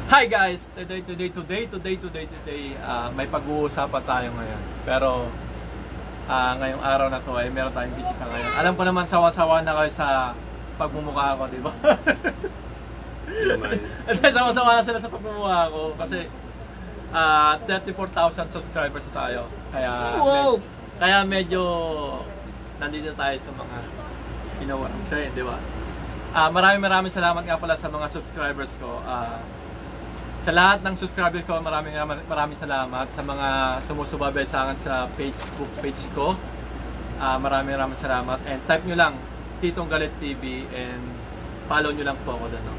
Hi guys! Today, may pag-uusapan tayo ngayon. Pero, ngayong araw na to ay meron tayong bisita ngayon. Alam ko naman sawa-sawa na kayo sa pagmumukha ko, di ba? Sawa-sawa na sila sa pagmumukha ko kasi 34,000 subscribers na tayo. Kaya medyo nandito tayo sa mga ginawa sa'yo, di ba? Maraming salamat nga pala sa mga subscribers ko. Sa lahat ng subscribers ko, maraming salamat. Sa mga sumusubaybay sa akin sa Facebook page ko, maraming salamat. And type nyo lang, Titong Galit TV, and follow nyo lang po ako doon. No?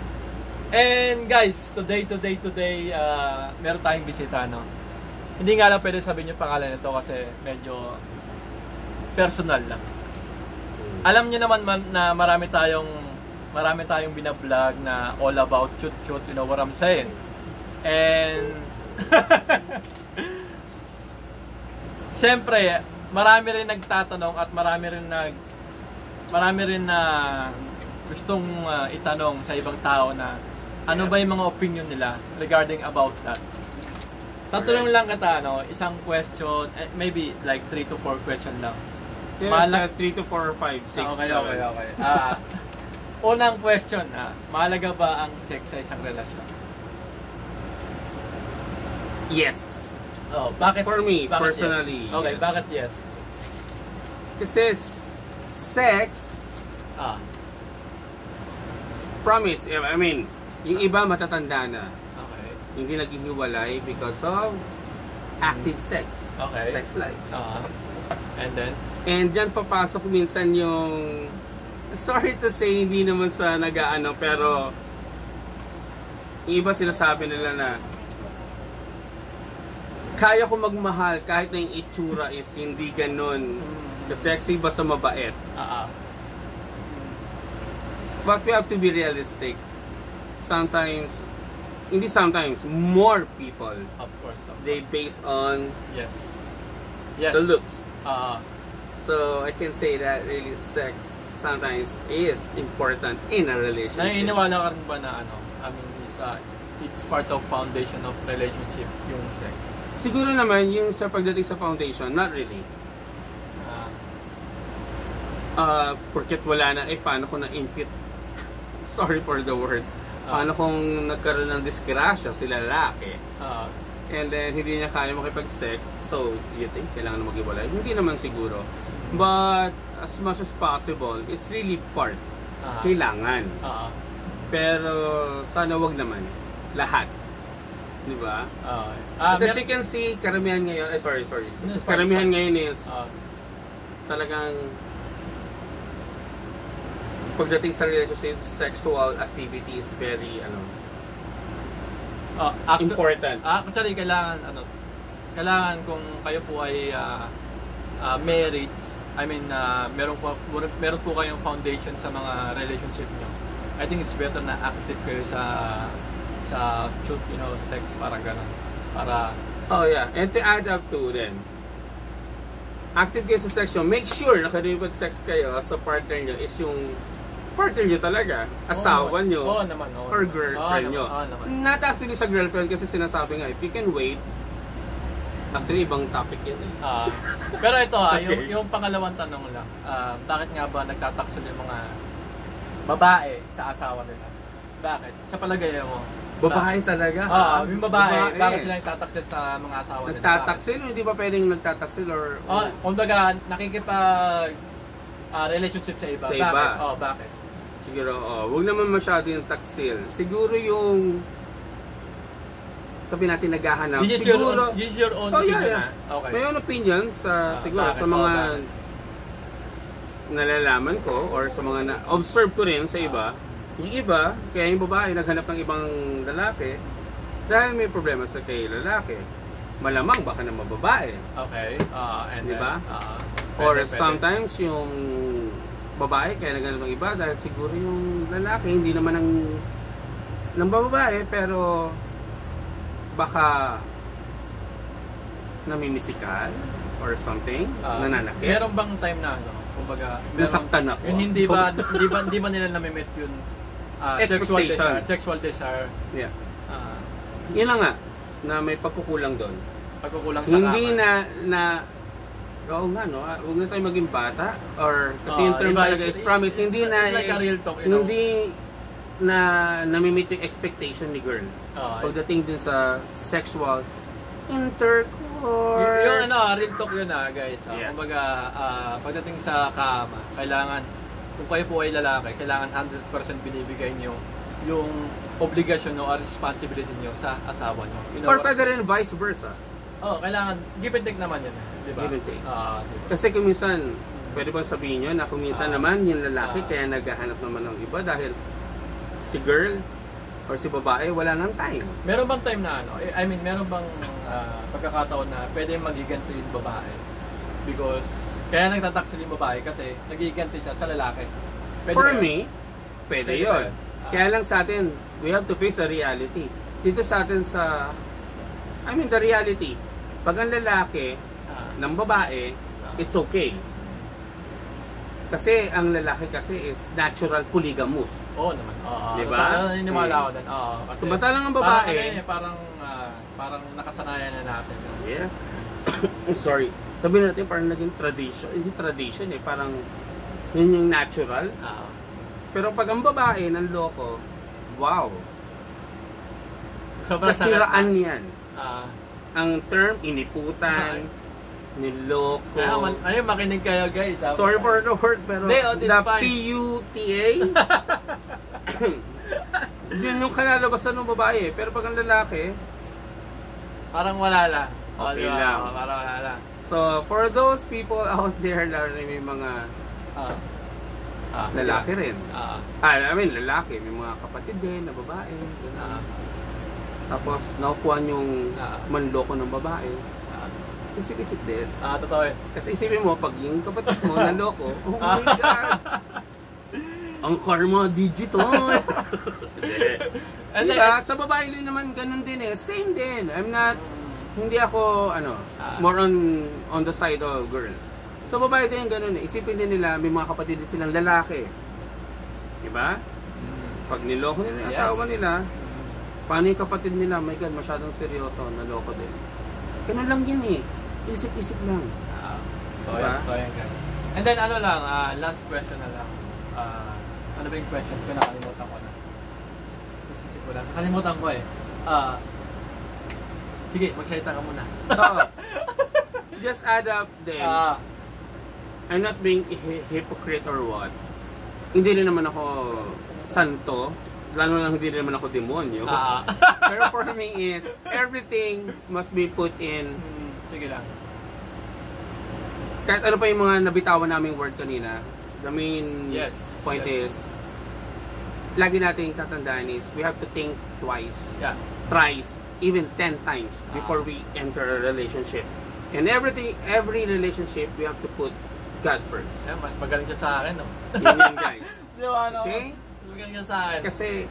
And guys, today, meron tayong bisita. No? Hindi nga lang pwede sabihin yung pangalan nito kasi medyo personal lang. Alam nyo naman na marami tayong binablog na all about chut-chut, you know what I'm saying? And siyempre, marami rin nagtatanong at marami rin na gustong itanong sa ibang tao na ano ba yung mga opinion nila regarding about that. Tatanong lang kita, isang question, maybe like 3 to 4 question lang. Yes, 3 to 4, 5, 6, okay. Unang question, mahalaga ba ang sex sa isang relasyon? Yes. Oh, bakit? For me, bakit personally, yes? Okay, yes. Bakit yes? Kasi sex, promise, I mean, yung iba matatanda na. Okay. Hindi naghihiwalay because of active sex. Okay. Sex life. And then? And dyan papasok minsan yung, sorry to say, hindi naman sa nag-aano, pero yung iba sinasabi nila na kaya ko magmahal kahit na yung itsura is hindi ganun sexy basta mabait. But we have to be realistic. Sometimes, more people, of course. They base on yes. the looks. So I can say that really sex sometimes is important in a relationship. Naniniwala ka rin ba na it's part of foundation of relationship, yung sex? Siguro naman yung sa pagdating sa foundation, not really. Porket wala na, paano kung na-impute? Sorry for the word. Paano kung nagkaroon ng disgrasya sila lalaki? And then hindi niya kaya makipag-sex, so you think kailangan na mag-iwalay? Hindi naman siguro. But as much as possible, it's really part. Kailangan. Pero sana wag naman. Lahat. Di ba? Kasi as you can see, karamihan ngayon, karamihan ngayon is talagang pagdating sa relationship, sexual activity is very important. Actually, kailangan kung kayo po ay married, meron po kayong foundation sa mga relationship nyo. I think it's better na active kayo sa truth, sex, parang gano'n. And to add up to then, active kayo sa sex nyo, make sure na pag-sex kayo sa partner nyo is yung partner nyo talaga, asawa nyo, or girlfriend nyo. Not actually sa girlfriend kasi sinasabi nga, if you can wait, actually ibang topic yun Pero ito yung pangalawang tanong lang, bakit nga ba nagtataksil yung mga babae sa asawa nila? Bakit? Sa palagay mo? Babae talaga? Yung babae, bakit sila nagtataksil sa mga asawa nila? Nagtataksil? Hindi ba pwedeng nagtataksil or kumbaga, nakikipag relationship sa iba. Sa iba? Bakit? Siguro, huwag naman masyado yung taksil. Siguro yung sabi natin naghahanap. This is your own opinion. Okay. May own opinion siguro sa mga nalalaman ko or sa mga na-observe ko rin sa iba. Yung iba, kaya yung babae naghanap ng ibang lalaki dahil may problema sa kay lalaki. Malamang baka na mababae. Okay. Di ba? Or sometimes yung babae kaya naghanap ng iba dahil siguro yung lalaki hindi naman ng babae pero baka namimisikal or something, nananakit. Meron bang time na kumbaga, nasaktan ako. Yun hindi ba nila nami-meet yun? Sexual desire. Yeah. Yun lang nga, na may pagkukulang doon. Pagkukulang sa hindi oo nga, no? Huwag na tayo maging bata. Or, kasi yung term talaga is promise, hindi na, like a real talk, you know? hindi na namimit yung expectation ni girl. Pagdating din sa sexual intercourse. Yung real talk yun guys. Yes. Kumbaga, pagdating sa kama, kailangan, kung kayo po ay lalaki, kailangan 100% binibigay nyo yung obligasyon nyo or responsibility nyo sa asawa nyo. You know, or pwede rin vice versa. Kailangan, give and take naman yan. Diba? Give and take. Diba? Kasi kung minsan, pwede bang sabihin nyo na kung minsan naman yung lalaki kaya naghahanap naman ng iba dahil si girl or si babae wala nang time. Meron bang time na meron bang pagkakataon na pwede magiganti yung babae? Because, kaya nagtataksel yung babae kasi nagiganti siya sa lalaki. Pwede For me, pwede yun. Kaya lang sa atin, we have to face the reality. Dito sa atin the reality. Pag ang lalaki ng babae, it's okay. Kasi ang lalaki kasi is natural polygamous. Oo naman. Diba? Naniniwala ako din. Samantalang ang babae, parang nakasanayan na natin. Yes. Sorry. Sabihin natin parang naging tradition. Hindi tradition parang yun yung natural. Pero pag ang babae ng loko, wow. Kasiraan yan. Ang term, iniputan, niloko. Ayun, makinig kayo guys. Sorry for the word, pero the P-U-T-A, yun yung kalalabasan ng babae. Pero pag ang lalaki, parang wala lang. Okay lang. Parang wala lang. So, for those people out there na may mga lalaki rin. Lalaki, may mga kapatid din na babae. Tapos, nakukuha yung manloko ng babae. Isip-isip din. Totoo yun. Kasi isipin mo, pag yung kapatid mo naloko, oh my God! Ang karma digital! Diba? Sa babae din naman, ganun din Same din. Hindi ako, more on the side of girls. So, babae din ganun Isipin din nila, may mga kapatid din silang lalaki. Diba? Pag niloko nila yung asawa nila, paano yung kapatid nila? My God, masyadong seryoso, naloko din. Ganun lang yun Isip-isip lang. So yan guys. And then last question na lang. Ano ba yung question ko? Nakalimutan ko na. Isipin ko lang. Nakalimutan ko sige, magsalita ka muna. Just add up then. I'm not being hypocrite or what. Hindi rin naman ako santo. Lalo lang hindi rin naman ako demonyo. Pero for me is, everything must be put in. Sige lang. Kahit ano pa yung mga nabitawan naming word kanina, the main point is, lagi nating tatandaan is, we have to think twice, thrice, even 10 times before we enter a relationship. And every relationship, we have to put God first. Mas magaling ka sa akin, no? Yun guys. Di ba, no? Okay? Mas magaling ka sa akin. Kasi,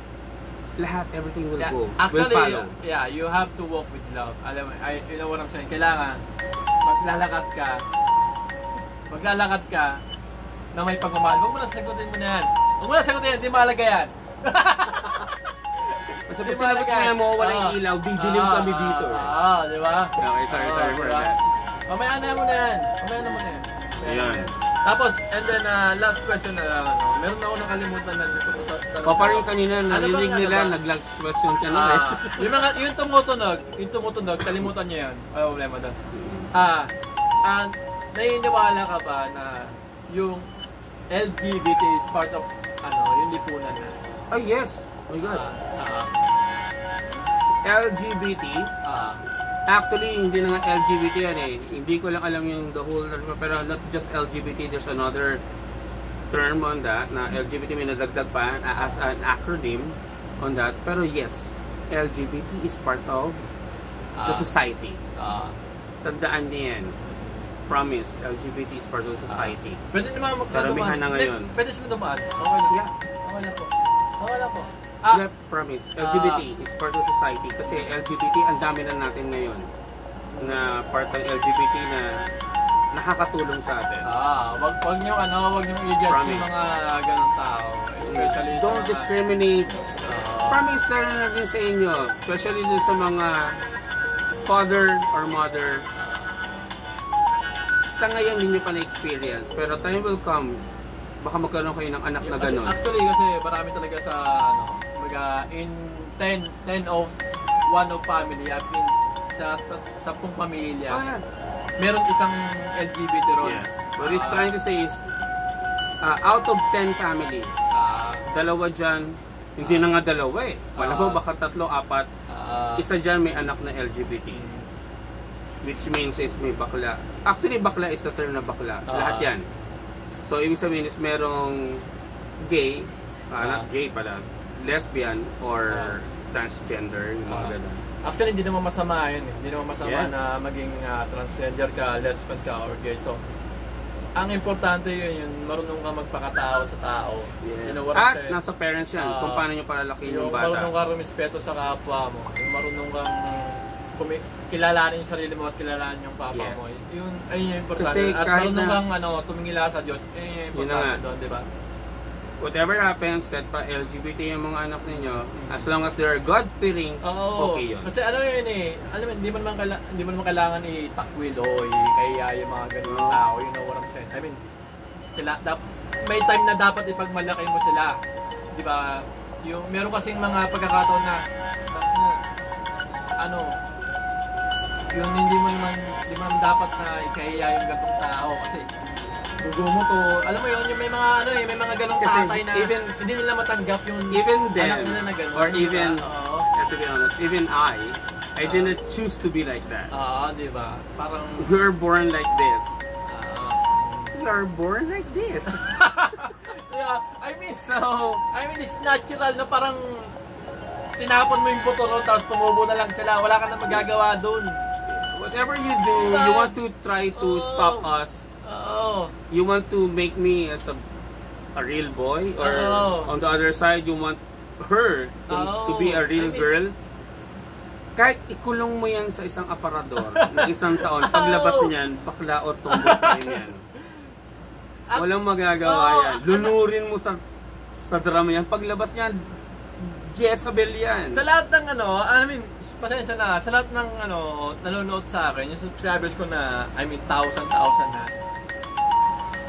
lahat, everything will go. Actually, will follow. You have to walk with love. Alam mo, you know what I'm saying? Kailangan, maglalakad ka na may pagmamahal. Huwag mo na sagutin mo na yan. Huwag mo na sagutin yan, di mahalaga yan. Basta pag sinagot mo mo, walang ilaw, didilim kami dito. Di ba? Okay, sorry for that. Mamaya na mo na yan. Ayan. Tapos, and then last question na lang, meron na ako nakalimutan na dito ko sa tanong. Parang kanina, narinig nila, nag-last question ka na yung tumutunog, kalimutan nyo yan. Wala problema doon. Naniniwala ka ba na yung LGBT is part of, yung lipunan na? Yes. Oh my God. LGBT? Actually, hindi na nga LGBT yan Hindi ko lang alam yung the whole, pero not just LGBT, there's another term on that, na LGBT may nadagdag pa as an acronym on that. Pero yes, LGBT is part of the society. Tandaan niyo yan. Promise, LGBT is part of the society. Pwede naman karamihan na ngayon. Pwede sila dumaan. Okay lang. Yeah. Okay lang po. Yeah, promise. LGBT is part of society. Kasi LGBT, ang dami na natin ngayon na part ng LGBT na nakakatulong sa atin. Wag niyo i-judge yung mga ganong tao. Especially don't discriminate promise na din sa inyo, especially dun sa mga father or mother, sa ngayon hindi nyo pa na-experience, pero time will come, baka magkaroon kayo ng anak na gano'n. Actually, kasi marami talaga sa, in 10 of one of family, I mean, sa 10 pamilya, meron isang LGBT ron. Yes. What he's trying to say is, out of 10 family, dalawa dyan, hindi na nga dalawa eh. Wala mo, baka 3, 4, isa dyan may anak na LGBT. Which means is may bakla. Actually, bakla is the term na bakla. Lahat yan. So, ibig sabihin is merong gay, not gay pala, lesbian or transgender, yung mga ganun. Actually, hindi naman masama yun. Hindi naman masama na maging transgender ka, lesbian ka, or gay. So, ang importante yun, marunong ka magpakatao sa tao. Yes. You know what At nasa parents yan, kung paano nyo palalakihin yung bata. Marunong ka rumispeto sa kapwa mo. Yung marunong kang kilalanin yung sarili mo at kilalanin yung papa mo. Yun, ayun yung importante. Kasi at marunong kang tumingila sa Diyos. Ayun yung importante doon, di ba? Whatever happens, kahit pa LGBT yung mga anak ninyo, as long as they're God-fearing, okay yun. Kasi ano yun eh, alam mo, hindi mo naman kailangan i-takwil o i-kaya yung mga ganun tao, you know what I'm saying? I mean, may time na dapat ipagmalaki mo sila, di ba? Yung, meron kasing mga pagkakataon na yung hindi mo naman dapat na ikahiya yung gantong tao kasi dugo mo to, alam mo yun, yung may mga may mga ganong tatay na even, hindi nila matanggap yung anak nila na gano'n. Or even, to be honest, even I didn't choose to be like that. Di ba? Parang you're born like this. You're born like this. Yeah, I mean, it's natural na parang tinapon mo yung butoro tapos tumubo na lang sila. Wala ka na magagawa doon. Whatever you do, you want to try to stop us. You want to make me as a real boy, or on the other side, you want her to be a real girl. Kahit ikulong mo yan sa isang aparador ng isang taon, paglabas niyan, bakla o tumbok kayo yan. Walang magagawa yan. Lunurin mo sa drama yan. Paglabas niyan, Jezebel yan. Sa lahat ng pasensya na, sa lahat ng nanonood sa akin, yung subscribers ko na, thousand na.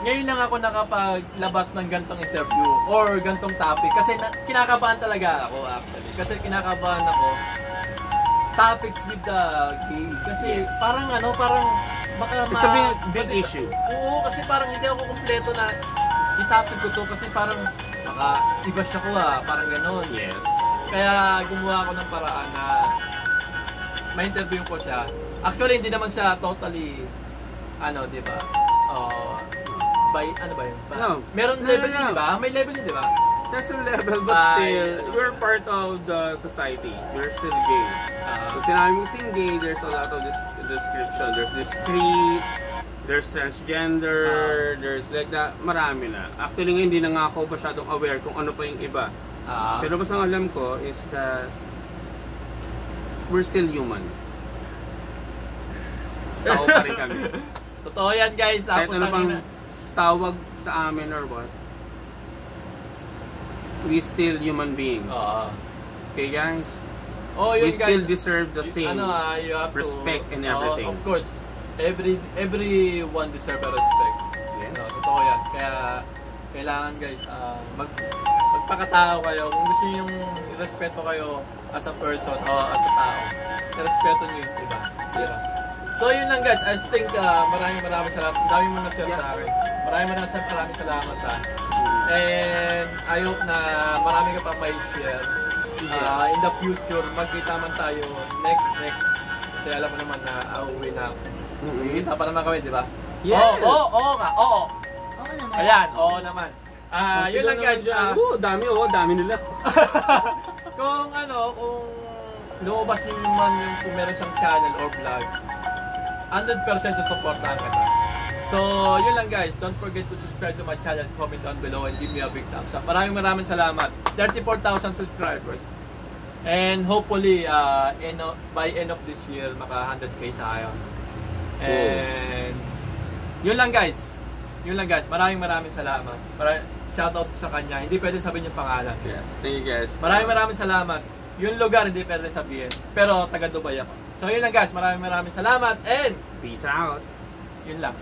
Ngayon lang ako nakapaglabas ng gantong interview or gantong topic kasi kinakabahan talaga ako actually. Kasi kinakabahan ako topics with the gay. Kasi parang baka big issue. Oo, kasi parang hindi ako kumpleto na i-topic ko to kasi parang baka iba siya ko parang gano'n. Yes. Kaya gumawa ako ng paraan na ma-interview ko siya. Actually, hindi naman siya totally, di ba? By, ba yun? No. Meron level yun, di ba? May level yun, di ba? There's a level, but still, you're part of the society. You're still gay. Kung sinabi mong sing gay, there's a lot of description. There's discreet, there's transgender, there's like that. Marami na. Actually, hindi na nga ako masyadong aware kung ano pa yung iba. Pero basta ang alam ko is that we're still human. Tao pa rin kami. Totoo yan, guys. Kahit ano pang tawag sa amin or what, we still human beings. Okay, guys? We still deserve the same respect and everything. Of course, everyone deserve a respect. Yes. Totoo yan. Kaya kailangan, guys, magpakatao kayo. Kung gusto nyo yung respeto kayo as a person o as a tao, respeto nyo yung iba. Yes. So yun lang, guys. I think maraming salamat. Ang dami mo na-share sa akin. Maraming salamat And I hope na marami ka pa may share. In the future, magkita man tayo next. Kasi alam mo naman na uuwi na ako. Magkita pa naman kami, di ba? Yeah. Oo nga. Oo naman. Ayan, oo naman. Yun lang, guys. Dami nila. Kung lumabas nyo naman kung meron siyang channel or vlog, 100% supportahan ka na. So, yun lang, guys. Don't forget to subscribe to my channel, comment down below, and give me a big thumbs up. Maraming salamat. 34,000 subscribers. And hopefully, by end of this year, maka 100k tayo. And yun lang, guys. Maraming salamat. shoutout sa kanya. Hindi pwede sabihin yung pangalan. Yes, thank you guys. Maraming salamat. Yung lugar hindi pwede sabihin. Pero taga Dubai ako. So yun lang guys, maraming salamat and peace out. Yun lang.